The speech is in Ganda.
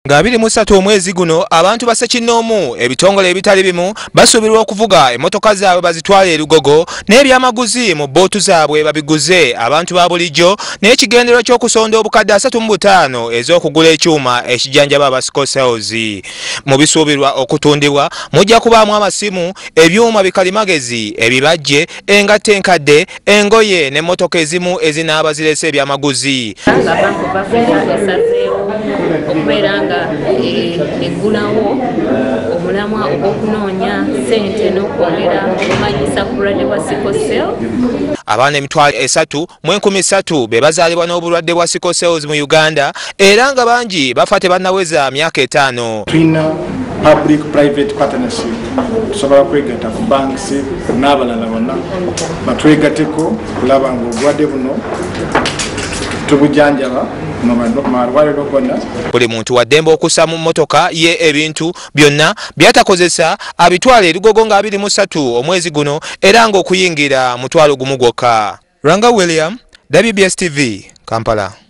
Nga 23 omwezi guno abantu ba Ssekinoomu ebitongole ebitali bimu basuubirwa okuvuga emmotoka zaabwe bazitwale erugogo n'ebyamaguzi mu bootu zaabwe babiguze abantu ba bulijjo n'ekigendero ky'okusonda obukadde 35 ez'okugula ekyuma ekijjanjaba abasikoseozi. Mu bisuubirwa okutundibwa mujja kubaamu amasimu, ebyuma bikalimagezi, ebibajje, engatte enkadde, engoye n'emmotoka ezimu ezinaaba zirese ebyamaguzi. Okubeeranga eggulawo omulamwa ogw'okunoonya ssente n'okwongera okumanyisa ku bulwadde bwa sickle. Abaana emitwalo 3,300 be bazaalibwa n'obulwadde bwa sickle mu Uganda era nga bangi bafa tebannaweza myaka 5. Tulina public private partnership tusobola kwegatta ku banks n'abalala bonna batwegatteko kulaba nga obulwadde buno tubujanjaba. Buli muntu wa ddembe okussa mu mmotoka ye ebintu byonna byatakozesa abitwala erugogo nga 23 omwezi guno era ng'okuyingira mutwalo gumu gwokka. Ranga William, WBS TV, Kampala.